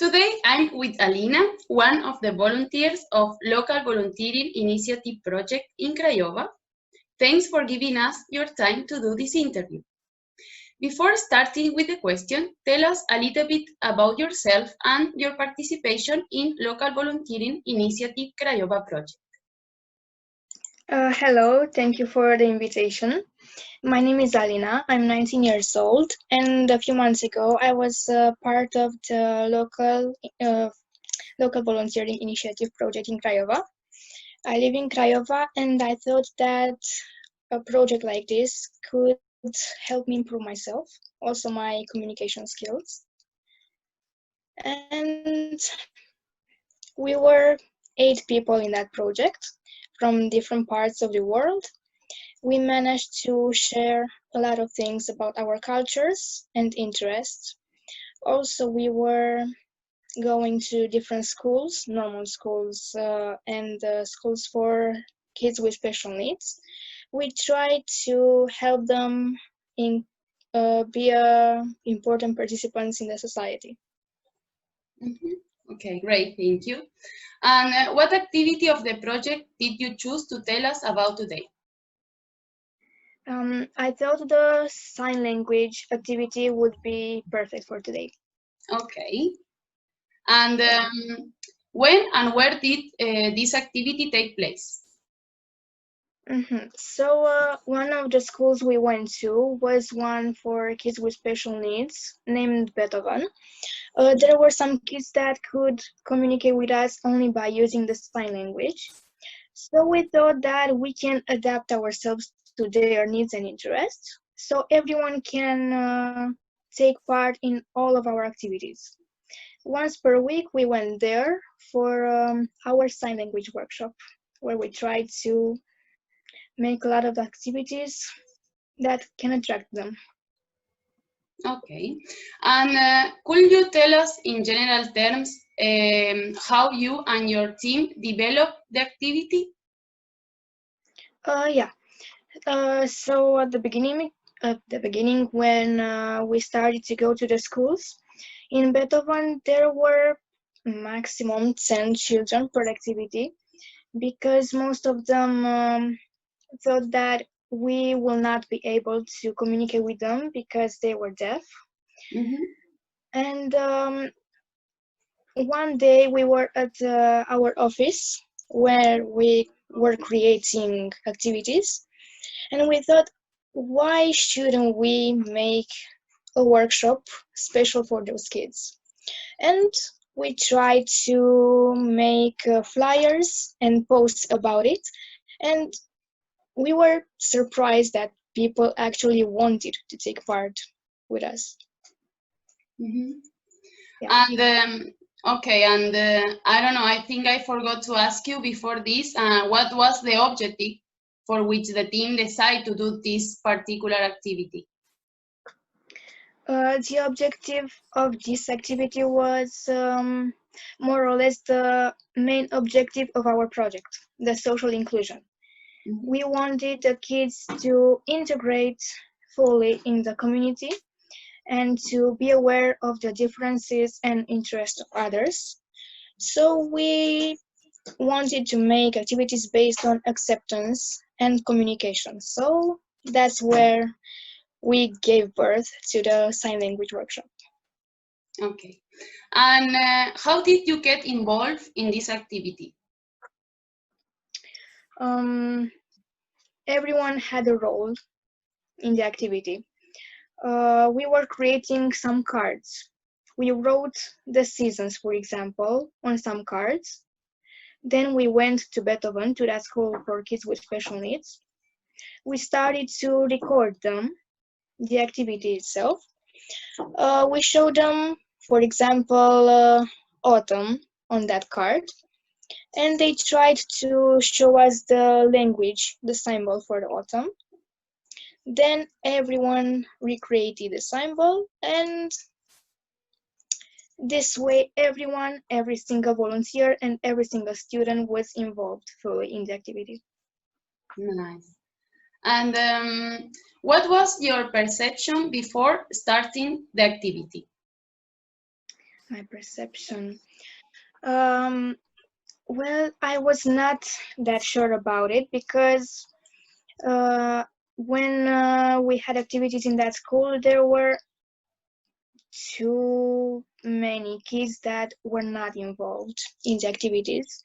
Today I'm with Alina, one of the volunteers of Local Volunteering Initiative Project in Craiova. Thanks for giving us your time to do this interview. Before starting with the question, tell us a little bit about yourself and your participation in Local Volunteering Initiative Craiova Project. Hello, thank you for the invitation. My name is Alina, I'm 19 years old, and a few months ago I was part of the local volunteering initiative project in Craiova. I live in Craiova, and I thought that a project like this could help me improve myself, also my communication skills. And we were 8 people in that project from different parts of the world. We managed to share a lot of things about our cultures and interests. Also, we were going to different schools, normal schools, and schools for kids with special needs. We tried to help them be important participants in the society. Okay, great, thank you. And what activity of the project did you choose to tell us about today? I thought the sign language activity would be perfect for today. Okay. And when and where did this activity take place? So one of the schools we went to was one for kids with special needs named Beethoven. There were some kids that could communicate with us only by using the sign language. So we thought that we can adapt ourselves to their needs and interests, so everyone can take part in all of our activities. Once per week, we went there for our sign language workshop, where we tried to make a lot of activities that can attract them. Okay. And could you tell us in general terms how you and your team developed the activity? Yeah. So at the beginning, when we started to go to the schools in Beethoven, there were maximum 10 children per activity, because most of them thought that we will not be able to communicate with them because they were deaf. And one day we were at our office where we were creating activities, and we thought, why shouldn't we make a workshop special for those kids? And we tried to make flyers and posts about it, and we were surprised that people actually wanted to take part with us. Yeah. And okay, and I don't know, I think I forgot to ask you before this, what was the objective for which the team decided to do this particular activity? The objective of this activity was more or less the main objective of our project, the social inclusion. We wanted the kids to integrate fully in the community and to be aware of the differences and interests of others. So we wanted to make activities based on acceptance and communication. So that's where we gave birth to the sign language workshop. Okay. And how did you get involved in this activity? Everyone had a role in the activity. We were creating some cards. We wrote the seasons, for example, on some cards. Then we went to Beethoven, to that school for kids with special needs. We started to record them, the activity itself. We showed them, for example, autumn on that card, and they tried to show us the language, the symbol for the autumn. Then everyone recreated the symbol, and this way everyone, every single volunteer and every single student was involved fully in the activity. Nice. And what was your perception before starting the activity? My perception. Um, well, I was not that sure about it because when we had activities in that school, there were too many kids that were not involved in the activities.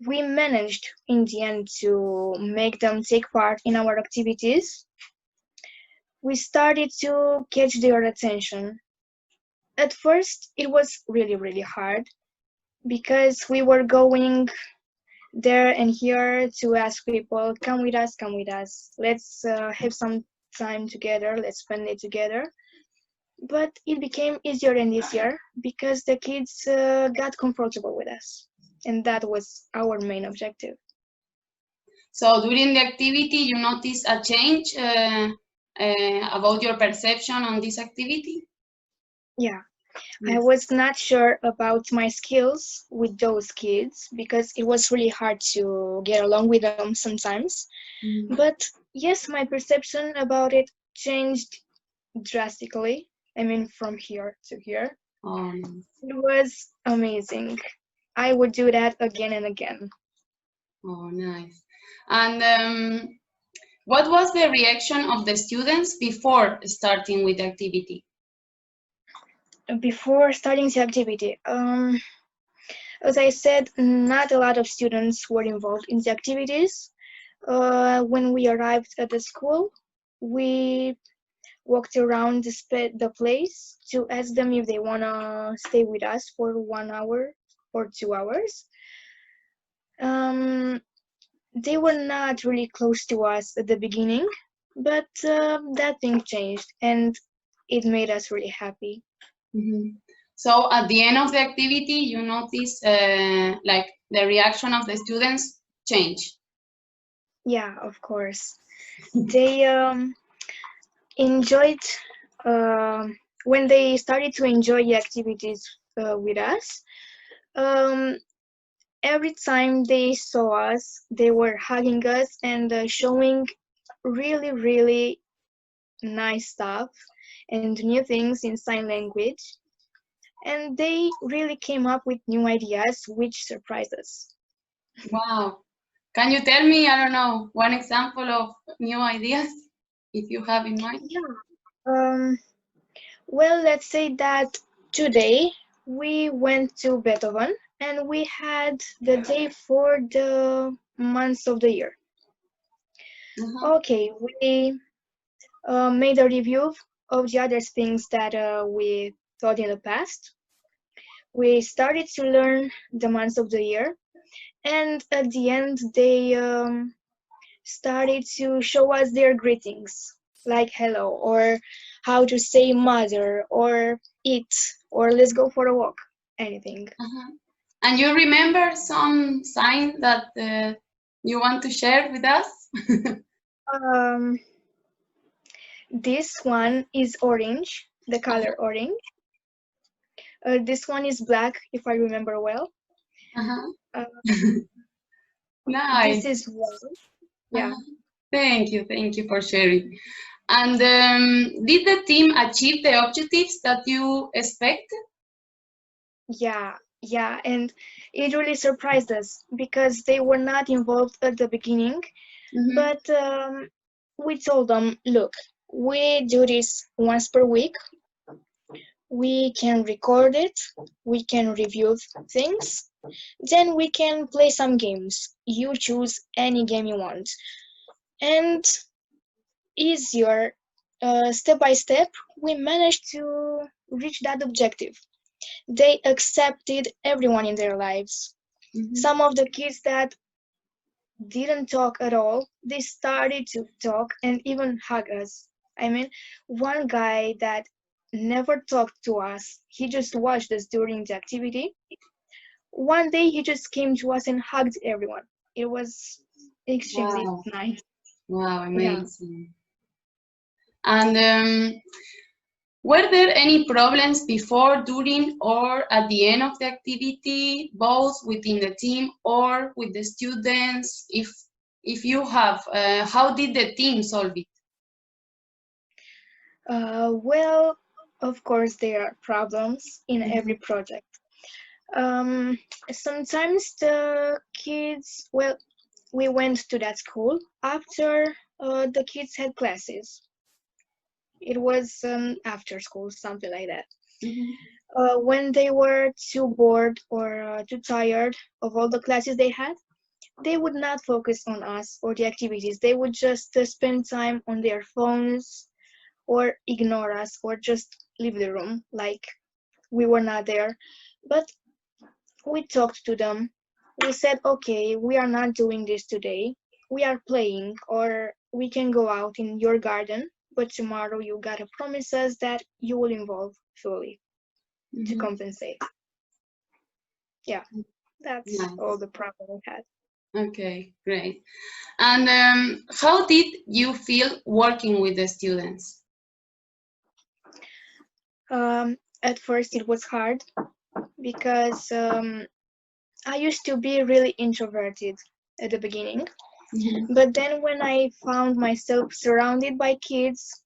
We managed in the end to make them take part in our activities. We started to catch their attention. At first, it was really hard because we were going there and here to ask people, come with us, let's have some time together, let's spend it together. But it became easier and easier because the kids got comfortable with us, and that was our main objective. So during the activity, you notice a change about your perception on this activity? Yeah, I Yes. was not sure about my skills with those kids because it was really hard to get along with them sometimes. Mm. But yes, my perception about it changed drastically. I mean, from here to here. Oh, nice. It was amazing. I would do that again and again. Oh, nice. And what was the reaction of the students before starting with the activity? Before starting the activity, as I said, not a lot of students were involved in the activities. When we arrived at the school, we walked around the place to ask them if they want to stay with us for 1 hour or 2 hours. Um, they were not really close to us at the beginning, but that thing changed and it made us really happy. Mm-hmm. So at the end of the activity, you notice like the reaction of the students change. Yeah, of course. They enjoyed when they started to enjoy the activities with us. Um, every time they saw us, they were hugging us and showing really nice stuff and new things in sign language. And they really came up with new ideas, which surprised us. Wow. Can you tell me, I don't know, one example of new ideas, if you have in mind? Yeah. Um, well, let's say that today we went to Beethoven and we had the day for the months of the year. Uh-huh. Okay, we made a review of the other things that we taught in the past. We started to learn the months of the year, and at the end, they started to show us their greetings, like hello, or how to say mother, or eat, or let's go for a walk, anything. Uh-huh. And you remember some sign that you want to share with us? Um, this one is orange, the color orange. This one is black, if I remember well. Uh-huh. Uh, this Nice. is one. Yeah, Uh-huh. Thank you for sharing. And did the team achieve the objectives that you expect? yeah, and it really surprised us because they were not involved at the beginning, Mm-hmm. but we told them, look, we do this once per week. We can record it, we can review things, then we can play some games. You choose any game you want. And easier, step by step, we managed to reach that objective. They accepted everyone in their lives. Mm-hmm. Some of the kids that didn't talk at all, they started to talk and even hug us. I mean, one guy that never talked to us, he just watched us during the activity. One day he just came to us and hugged everyone. It was extremely Wow. nice. Wow, Yeah. amazing. And were there any problems before, during, or at the end of the activity, both within the team or with the students? If you have, how did the team solve it? Well, Of course, there are problems in every project. Sometimes the kids, well, we went to that school after the kids had classes. It was after school, something like that. When they were too bored or too tired of all the classes they had, they would not focus on us or the activities. They would just spend time on their phones or ignore us or just leave the room like we were not there. But we talked to them. We said, okay, we are not doing this today. We are playing, or we can go out in your garden, but tomorrow you gotta promise us that you will involve fully to compensate. Yeah, that's Nice. all the problem we had. Okay, great. And how did you feel working with the students? At first, it was hard because I used to be really introverted at the beginning. But then when I found myself surrounded by kids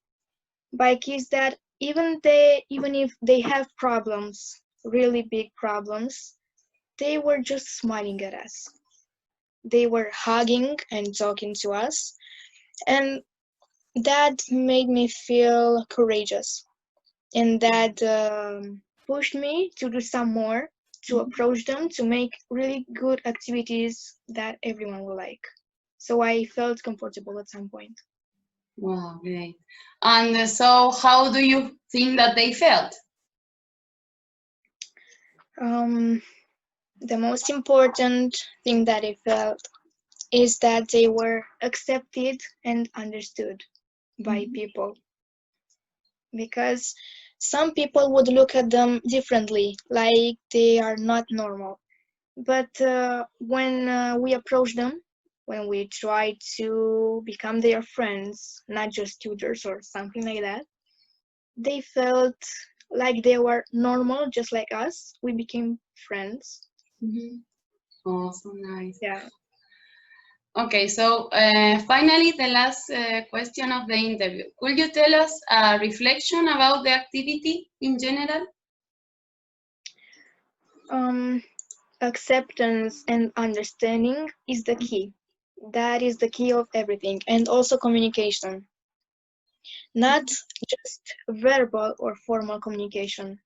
that even if they have problems, really big problems, they were just smiling at us. They were hugging and talking to us, and that made me feel courageous, and that pushed me to do some more, to approach them, to make really good activities that everyone will like. So I felt comfortable at some point. Wow, great. And so how do you think that they felt? The most important thing that I felt is that they were accepted and understood by people. Because some people would look at them differently, like they are not normal. But when we approach them, when we try to become their friends, not just tutors or something like that, they felt like they were normal, just like us. We became friends. Oh, so nice. Yeah. Okay, so finally, the last question of the interview. Could you tell us a reflection about the activity in general? Acceptance and understanding is the key. That is the key of everything. And also communication. Not just verbal or formal communication.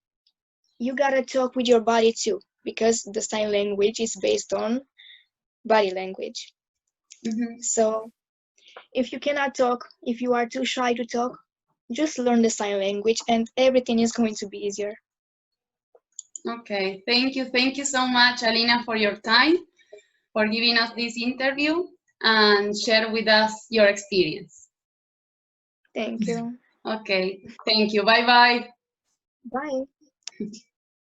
You gotta talk with your body too, because the sign language is based on body language. So if you cannot talk, if you are too shy to talk, just learn the sign language and everything is going to be easier. Okay, thank you. Thank you so much, Alina, for your time, for giving us this interview and share with us your experience. Thank you. Okay, thank you. Bye-bye. Bye.